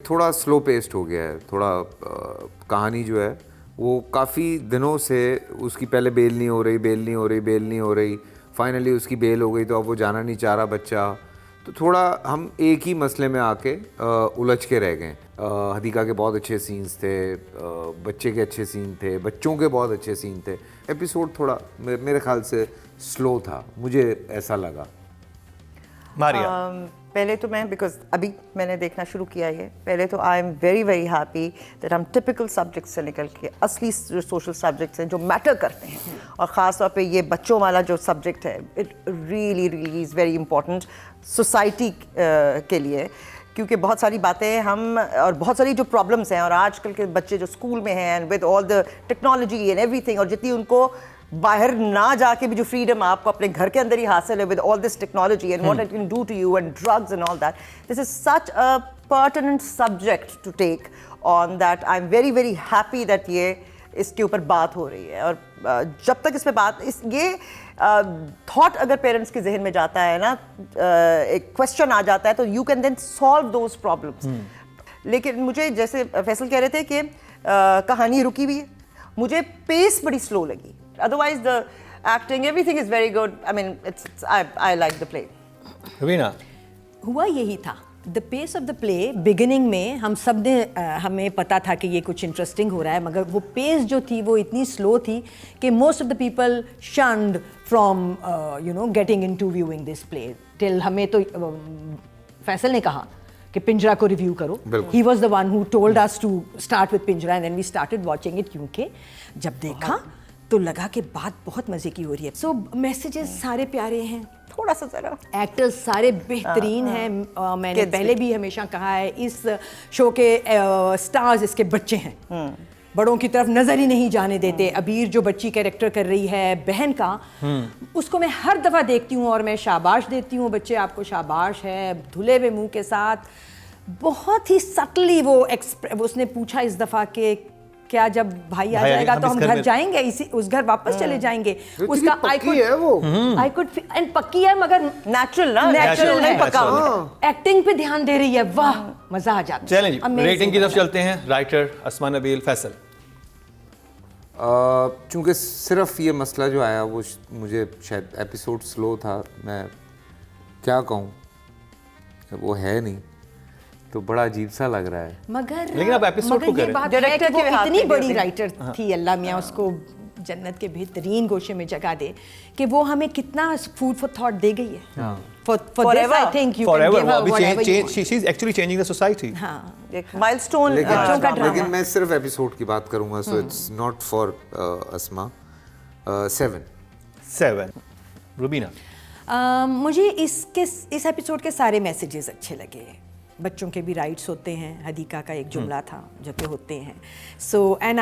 थोड़ा slow paced हो गया है, थोड़ा कहानी जो है वो काफ़ी दिनों से उसकी पहले बेल नहीं हो रही, फाइनली उसकी बेल हो गई तो अब वो जाना नहीं चाह रहा बच्चा। तो थोड़ा हम एक ही मसले में आके उलझ के रह गए। हदीका के बहुत अच्छे सीन्स थे, बच्चे के अच्छे सीन थे, बच्चों के बहुत अच्छे सीन थे। एपिसोड थोड़ा मेरे ख्याल से स्लो था, मुझे ऐसा लगा। मारिया पहले तो मैं बिकॉज अभी मैंने देखना शुरू किया है, पहले तो आई am very very happy that हम टिपिकल सब्जेक्ट्स से निकल के असली जो सोशल सब्जेक्ट्स हैं जो मैटर करते हैं, और ख़ास तौर पे ये बच्चों वाला जो सब्जेक्ट है, it really really is very important society के लिए, क्योंकि बहुत सारी बातें हम और बहुत सारी जो प्रॉब्लम्स हैं, और आजकल के बच्चे जो स्कूल में हैं with all the technology and everything, और जितनी उनको बाहर ना जाके भी जो फ्रीडम आपको अपने घर के अंदर ही हासिल है with all this technology and what it can do to you and drugs and all that, this is such a pertinent subject to take on that I am very very happy that ये इसके ऊपर बात हो रही है। और जब तक इस पे बात ये थॉट अगर पेरेंट्स के जहन में जाता है ना, एक क्वेश्चन आ जाता है, तो you can then solve those problems. लेकिन मुझे जैसे फैसल कह रहे थे कि कहानी रुकी हुई है, मुझे पेस बड़ी स्लो लगी। Otherwise, the acting, everything is very good. I mean, I like the play. Raveena, हुआ यही था, the pace of the play beginning में हम सब ने हमें पता था कि ये कुछ इंटरेस्टिंग हो रहा है, मगर वो पेस जो थी वो इतनी स्लो थी कि most of the people shunned from getting into viewing this play till हमें तो फैसल ने कहा कि पिंजरा को रिव्यू करो। He was the one who told us to start with Pinjra and then we started watching it, क्योंकि जब देखा तो लगा कि बात बहुत मजे की हो रही है। सो मैसेजेस सारे प्यारे हैं, थोड़ा सा जरा एक्टर्स सारे बेहतरीन हैं। मैंने पहले भी हमेशा कहा है, इस शो के स्टार्स इसके बच्चे हैं, बड़ों की तरफ नजर ही नहीं जाने देते। अबीर जो बच्ची कैरेक्टर कर रही है बहन का, उसको मैं हर दफ़ा देखती हूँ और मैं शाबाश देती हूँ, बच्चे आपको शाबाश है, धुले हुए मुंह के साथ। बहुत ही सटली वो उसने पूछा इस दफ़ा के क्या जब भाई आ जाएगा तो हम घर जाएंगे, इसी उस घर वापस चले जाएंगे। उसका आई कुड एंड पक्की है, मगर नेचुरल है, पक्का एक्टिंग पे ध्यान दे रही है। वाह, मजा आ जाता है। चलें जी, रेटिंग की तरफ चलते हैं। राइटर अस्मा नबील, फैसल। चूँकि सिर्फ ये मसला जो आया वो मुझे शायद एपिसोड स्लो था, मैं क्या कहूँ, वो है नहीं तो बड़ा अजीब सा लग रहा है। मगर लेकिन अब एपिसोड को करें, डायरेक्टर की इतनी बड़ी राइटर थी, अल्लाह मियाँ उसको जन्नत के बेहतरीन गोशे में जगह दे, कि वो हमें कितना फूड फॉर थॉट दे गई है। For this, I think you can give her whatever you want. She's actually changing the society. हाँ, माइलस्टोन बच्चों का ड्रामा। लेकिन मैं सिर्फ एपिसोड की बात करूंगा, सो इट्स नॉट फॉर अस्मा। 7 रुबीना। मुझे इस एपिसोड के सारे मैसेजेस अच्छे लगे। बच्चों के भी राइट्स होते हैं, हदीका का एक जुमला था जो कि होते हैं। सो एंड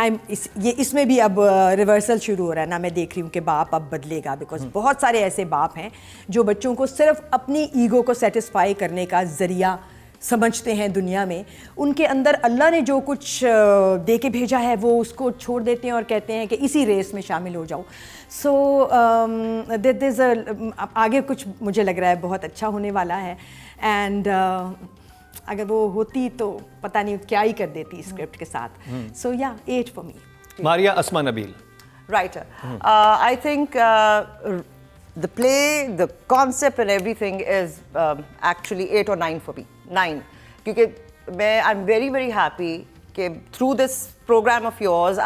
इसमें भी अब रिवर्सल शुरू हो रहा है ना, मैं देख रही हूँ कि बाप अब बदलेगा, बिकॉज बहुत सारे ऐसे बाप हैं जो बच्चों को सिर्फ अपनी ईगो को सेटिस्फाई करने का ज़रिया समझते हैं दुनिया में। उनके अंदर अल्लाह ने जो कुछ दे के भेजा है वो उसको छोड़ देते हैं और कहते हैं कि इसी रेस में शामिल हो जाओ। सो आगे कुछ मुझे लग रहा है बहुत अच्छा होने वाला है। एंड अगर वो होती तो पता नहीं क्या ही कर देती स्क्रिप्ट के साथ। सो या 8 for me. Maria, Asma Nabeel. Writer, I think the play, the concept and everything is actually 8 or 9 for me. 9, क्योंकि I'm very very happy कि through this program of yours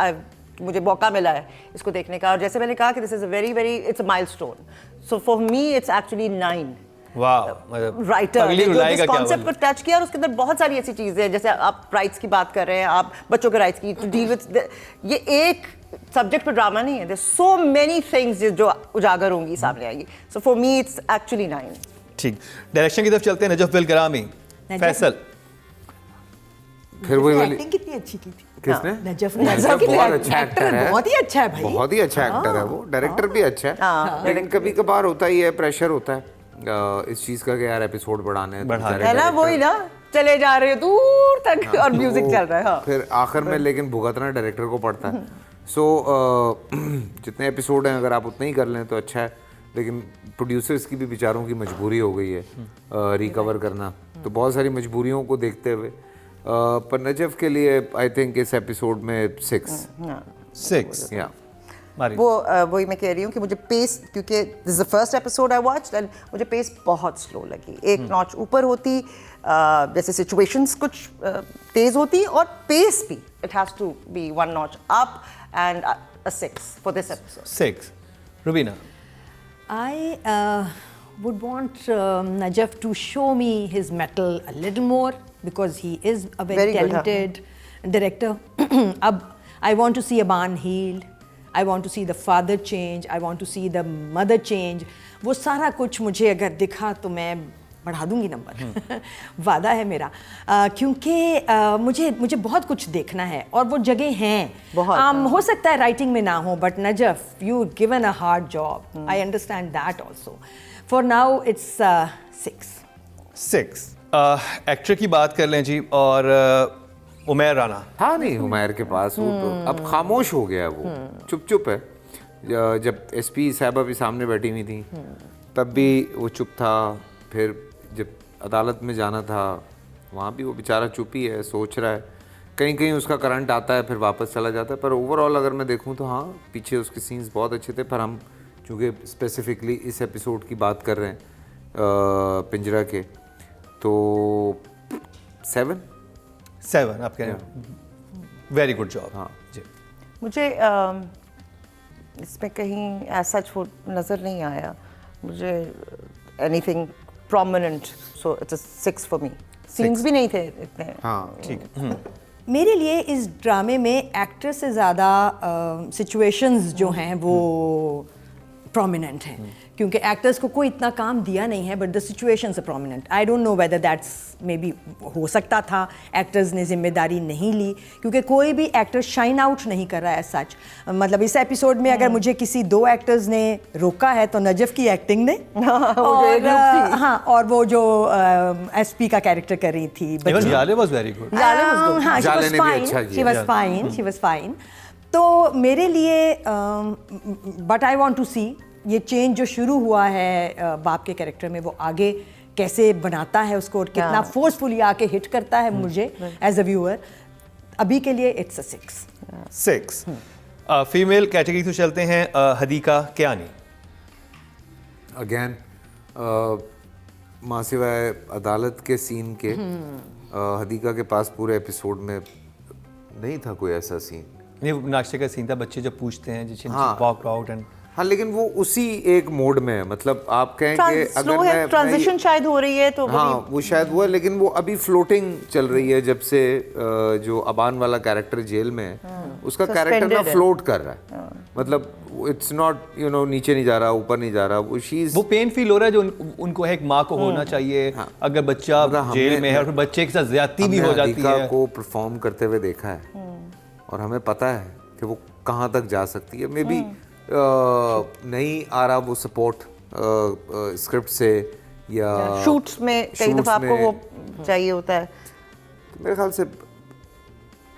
मुझे मौका मिला है इसको देखने का, और जैसे मैंने कहा कि this is a very very it's a milestone. So for me it's actually 9. Writer ने जो कॉन्सेप्ट को टच किया, और उसके अंदर बहुत सारी ऐसी चीजें हैं, जैसे आप राइट्स की बात कर रहे हैं, आप बच्चों के राइट्स की, टू डील विद, ये एक सब्जेक्ट पर ड्रामा नहीं है, देयर सो मेनी थिंग्स जो उजागर होंगी, सामने आएंगी। So for me it's actually 9। ठीक, डायरेक्शन की तरफ चलते हैं। नजफ बिलकरामी, फैसल। फिर वही वाली एक्टिंग कितनी अच्छी की थी किसने? नजफ बहुत अच्छा एक्टर है, बहुत ही अच्छा है भाई, बहुत ही अच्छा एक्टर है वो। डायरेक्टर भी अच्छा है, लेकिन कभी कभार होता ही है, प्रेशर होता है इस चीज का कि यार एपिसोड बढ़ाने है ना, वही ना, चले जा रहे हो दूर तक और म्यूजिक चल रहा है। हाँ। फिर आखिर में लेकिन भुगतना डायरेक्टर को पड़ता है। सो जितने एपिसोड हैं अगर आप उतने ही कर लें तो अच्छा है, लेकिन प्रोड्यूसर्स की भी बेचारों की मजबूरी हो गई है रिकवर करना। तो बहुत सारी मजबूरियों को देखते हुए पर नजफ के लिए आई थिंक इस एपिसोड में 6 6 या मारी वो वही मैं कह रही हूँ कि मुझे पेस, क्योंकि this is the first episode I watched and मुझे पेस बहुत स्लो लगी। एक नॉच ऊपर होती, जैसे सिचुएशंस कुछ तेज होती, और पेस भी it has to be 1 notch up, and a 6 for this episode. 6 Rubina I would want Najaf to show me his mettle a little more because he is a very Very good, talented director. Ab, I want to see Aban healed. I want to see the father change. I want to see the mother change. वो सारा कुछ मुझे अगर दिखा तो मैं बढ़ा दूंगी नंबर। वादा है मेरा, क्योंकि मुझे बहुत कुछ देखना है और वो जगह हैं बहुत, हो सकता है राइटिंग में ना हो, but Najaf you given a hard job, I understand that also. For now it's 6। Actor की बात कर लें जी, और उमैर राना। था नहीं हुमैर के पास, वो तो अब खामोश हो गया है, वो चुप है। जब एसपी साहबा भी सामने बैठी हुई थी तब भी वो चुप था, फिर जब अदालत में जाना था वहाँ भी वो बेचारा चुप ही है, सोच रहा है। कहीं कहीं उसका करंट आता है फिर वापस चला जाता है, पर ओवरऑल अगर मैं देखूँ तो हाँ, पीछे उसके सीन्स बहुत अच्छे थे। पर हम चूँकि स्पेसिफिकली इस एपिसोड की बात कर रहे हैं पिंजरा के, तो 7 आप कह रहे हैं वेरी गुड जॉब। हाँ जी मुझे इसमें कहीं ऐसा वो नज़र नहीं आया मुझे anything prominent, so it's a 6 for me. Scenes भी नहीं थे इतने। हाँ ठीक है। मेरे लिए इस ड्रामे में एक्टर से ज़्यादा सिचुएशंस जो हैं वो प्रोमिनेंट हैं, क्योंकि एक्टर्स को कोई इतना काम दिया नहीं है, but the situations are prominent. I don't know whether that's maybe हो सकता था एक्टर्स ने जिम्मेदारी नहीं ली, क्योंकि कोई भी एक्टर शाइन आउट नहीं कर रहा है सच। मतलब इस एपिसोड में अगर मुझे किसी 2 एक्टर्स ने रोका है तो नजफ की एक्टिंग ने और हाँ, और वो जो एसपी का कैरेक्टर कर रही थी इवन जाले वाज वेरी गुड। हाँ, जाले ने भी अच्छा किया। She was fine. तो मेरे लिए बट आई वांट टू सी ये चेंज जो शुरू हुआ है बाप के कैरेक्टर में, वो आगे कैसे बनाता है उसको और कितना फोर्सफुली आके हिट करता है मुझे एज अ व्यूअर। अभी के लिए इट्स a 6। फीमेल कैटेगरी तो चलते हैं, हदीका कियानी। अगेन माँ सिवाय अदालत के सीन के हदीका के पास पूरे एपिसोड में नहीं था कोई ऐसा सीन। नहीं, नाश्ते का सीन था, बच्चे जब पूछते हैं जिसे हाँ। वॉक आउट एंड हाँ, लेकिन वो उसी एक मोड में है। मतलब आप कहें कि अगर मैं ट्रांजिशन शायद हो रही है तो हाँ वो शायद वो है, लेकिन वो अभी फ्लोटिंग चल रही है जब से जो अबान वाला कैरेक्टर जेल में है उसका कैरेक्टर ना फ्लोट कर रहा है। मतलब इट्स नॉट नीचे नहीं जा रहा, ऊपर नहीं जा रहा, वो पेन फील हो रहा है जो उनको है, एक माँ को होना चाहिए। अगर बच्चा जेल में है और बच्चे के साथ ज्यादती भी हो जाती है। को परफॉर्म करते हुए देखा है और हमें पता है कि वो कहाँ तक जा सकती है। मे बी नहीं आ रहा वो सपोर्ट स्क्रिप्ट से या शूट्स में कई दफा आपको वो चाहिए होता है। तो मेरे ख्याल से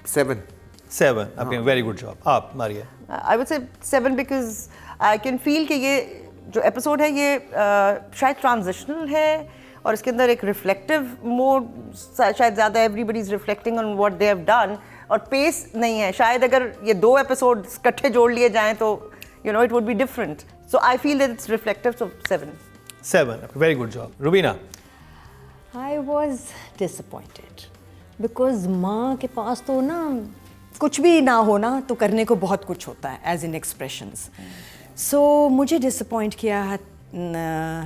7। आपने वेरी गुड जॉब। आप Maria. I would say 7 because I can feel कि ये जो एपिसोड है ये शायद ट्रांजिशनल है और इसके अंदर एक रिफ्लेक्टिव मोड शायद ज़्यादा, everybody is reflecting on what they have done, और पेस नहीं है। शायद अगर ये 2 एपिसोड इकट्ठे जोड़ लिए जाएं तो it would be different. So I feel that it's reflective, so 7. Very good job. Rubina. I was disappointed because माँ के पास तो ना कुछ भी ना हो ना तो करने को बहुत कुछ होता है as in expressions. So मुझे disappoint किया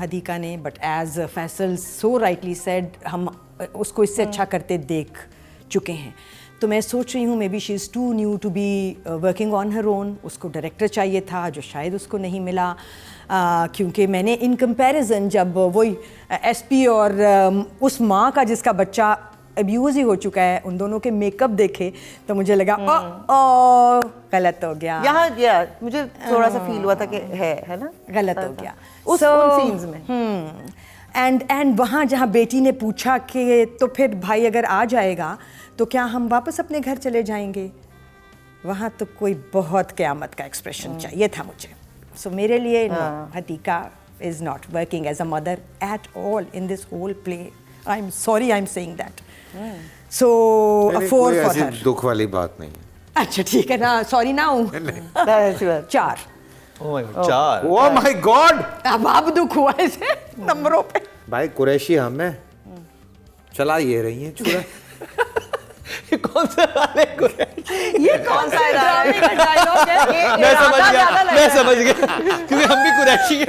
हदीका ने, but as Faisal so rightly said, हम उसको इससे अच्छा करते देख चुके हैं। तो मैं सोच रही हूँ maybe she is too new to be working on her own. उसको डायरेक्टर चाहिए था जो शायद उसको नहीं मिला, क्योंकि मैंने इन कंपैरिजन जब वही एसपी और उस माँ का जिसका बच्चा अब्यूज़ ही हो चुका है उन दोनों के मेकअप देखे तो मुझे लगा ओ गलत हो गया। यहाँ मुझे थोड़ा सा फील हुआ था कि है ना गलत हो गया उन सीन्स में। एंड वहाँ जहाँ बेटी ने पूछा कि तो फिर भाई अगर आ जाएगा तो क्या हम वापस अपने घर चले जाएंगे, वहाँ तो कोई बहुत क़यामत का एक्सप्रेशन चाहिए था मुझे। सो मेरे लिए Hadiqa is not working as a mother at all in this whole play. I am sorry, I am saying that. So a नहीं, 4 कोई फॉर ऐसी हर। दुख वाली बात नहीं है। अच्छा ठीक है ना, सॉरी ना हूँ। ऐसी बात। 4। Oh my God, 4। Oh my God अब दुख हुआ इसे नंबरों पे। भाई कुरैशी हम है, चला ये रही है चूड़ा। ये कौन से वाले को ये कौन सा ड्रामे का डायलॉग है? मैं समझ गया, मैं समझ गया, क्योंकि हम भी कुरैशी हैं।